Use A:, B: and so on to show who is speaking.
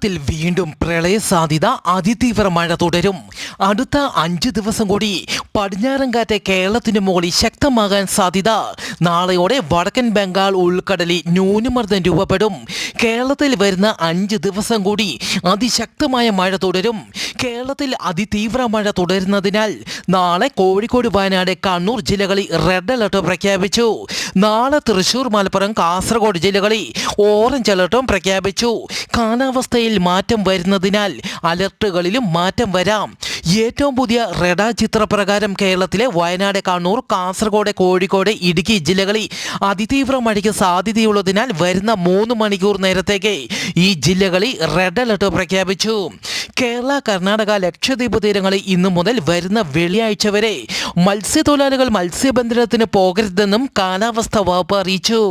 A: കേരളത്തിൽ വീണ്ടും പ്രളയ സാധ്യത. അതിതീവ്ര മഴ തുടരും. അടുത്ത 5 ദിവസം കൂടി പടിഞ്ഞാറൻ കാറ്റ് കേരളത്തിന് മുകളിൽ ശക്തമാകാൻ സാധ്യത. നാളെയോടെ വടക്കൻ ബംഗാൾ ഉൾക്കടലിൽ ന്യൂനമർദ്ദം രൂപപ്പെടും. കേരളത്തിൽ വരുന്ന 5 ദിവസം കൂടി അതിശക്തമായ മഴ തുടരും. കേരളത്തിൽ അതിതീവ്ര മഴ തുടരുന്നതിനാൽ നാളെ കോഴിക്കോട്, വയനാട്, കണ്ണൂർ ജില്ലകളിൽ റെഡ് അലർട്ട് പ്രഖ്യാപിച്ചു. നാളെ തൃശൂർ, മലപ്പുറം, കാസർഗോഡ് ജില്ലകളിൽ ഓറഞ്ച് അലർട്ടും പ്രഖ്യാപിച്ചു. കാലാവസ്ഥയിൽ മാറ്റം വരുന്നതിനാൽ അലർട്ടുകളിലും മാറ്റം വരാം. ഏറ്റവും പുതിയ റഡാർ ചിത്രപ്രകാരം കേരളത്തിലെ വയനാട്, കണ്ണൂർ, കാസർഗോഡ്, കോഴിക്കോട്, ഇടുക്കി ജില്ലകളിൽ അതിതീവ്ര മഴയ്ക്ക് സാധ്യതയുള്ളതിനാൽ വരുന്ന 3 മണിക്കൂർ നേരത്തേക്ക് ഈ ജില്ലകളിൽ റെഡ് അലർട്ട് പ്രഖ്യാപിച്ചു. കേരള, കർണാടക, ലക്ഷദ്വീപ് തീരങ്ങളിൽ ഇന്നു മുതൽ വരുന്ന വെള്ളിയാഴ്ച വരെ മത്സ്യത്തൊഴിലാളികൾ മത്സ്യബന്ധനത്തിന് പോകരുതെന്നും കാലാവസ്ഥാ വകുപ്പ് അറിയിച്ചു.